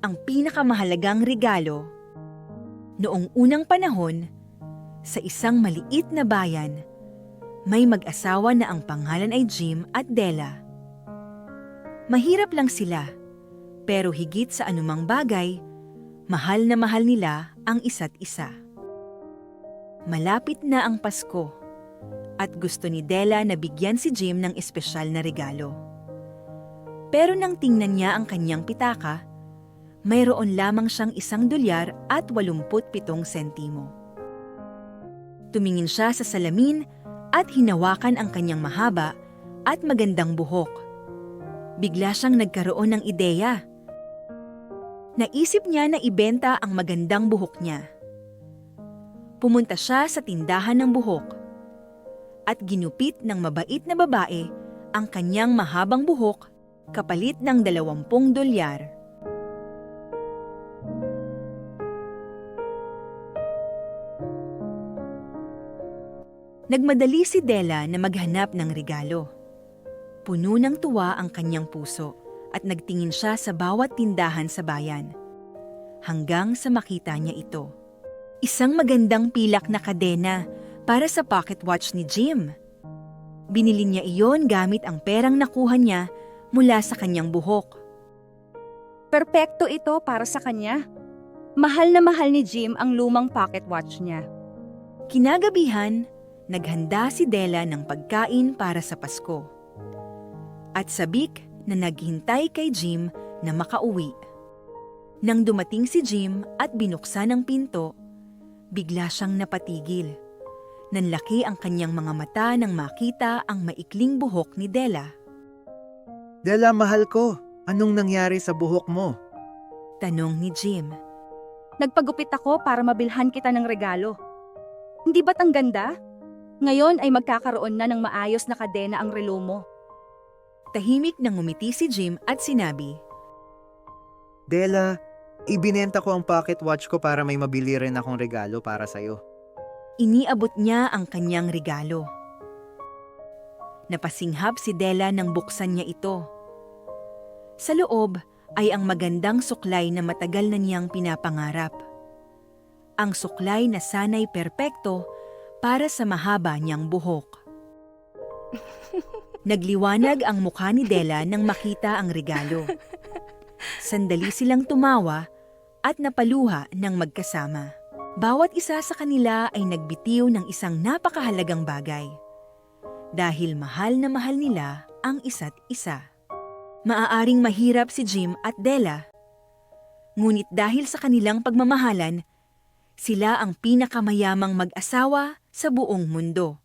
ang pinakamahalagang regalo. Noong unang panahon, sa isang maliit na bayan, may mag-asawa na ang pangalan ay Jim at Della. Mahirap lang sila, pero higit sa anumang bagay, mahal na mahal nila ang isa't isa. Malapit na ang Pasko, at gusto ni Della na bigyan si Jim ng espesyal na regalo. Pero nang tingnan niya ang kanyang pitaka, mayroon lamang siyang $1 at 87 sentimo. Tumingin siya sa salamin at hinawakan ang kanyang mahaba at magandang buhok. Bigla siyang nagkaroon ng ideya. Naisip niya na ibenta ang magandang buhok niya. Pumunta siya sa tindahan ng buhok at ginupit ng mabait na babae ang kanyang mahabang buhok kapalit ng $20. Nagmadali si Della na maghanap ng regalo. Puno ng tuwa ang kanyang puso at nagtingin siya sa bawat tindahan sa bayan. Hanggang sa makita niya ito. Isang magandang pilak na kadena para sa pocket watch ni Jim. Binili niya iyon gamit ang perang nakuha niya mula sa kanyang buhok. Perpekto ito para sa kanya. Mahal na mahal ni Jim ang lumang pocket watch niya. Kinagabihan, naghanda si Della ng pagkain para sa Pasko. At sabik na naghintay kay Jim na makauwi. Nang dumating si Jim at binuksan ang pinto, bigla siyang napatigil. Nanlaki ang kanyang mga mata nang makita ang maikling buhok ni Della. Della, mahal ko. Anong nangyari sa buhok mo? Tanong ni Jim. Nagpagupit ako para mabilhan kita ng regalo. Hindi ba't ang ganda? Ngayon ay magkakaroon na ng maayos na kadena ang relo mo. Tahimik nang ngumiti si Jim at sinabi, Della, ibinenta ko ang pocket watch ko para may mabili rin akong regalo para sa'yo. iniabot niya ang kanyang regalo. Napasinghap si Della nang buksan niya ito. Sa loob ay ang magandang suklay na matagal na niyang pinapangarap. Ang suklay na sana'y perpekto para sa mahaba niyang buhok. Nagliwanag ang mukha ni Della nang makita ang regalo. Sandali silang tumawa at napaluha ng magkasama. Bawat isa sa kanila ay nagbitiw ng isang napakahalagang bagay. Dahil mahal na mahal nila ang isa't isa. Maaaring mahirap si Jim at Della. Ngunit dahil sa kanilang pagmamahalan, sila ang pinakamayamang mag-asawa sa buong mundo.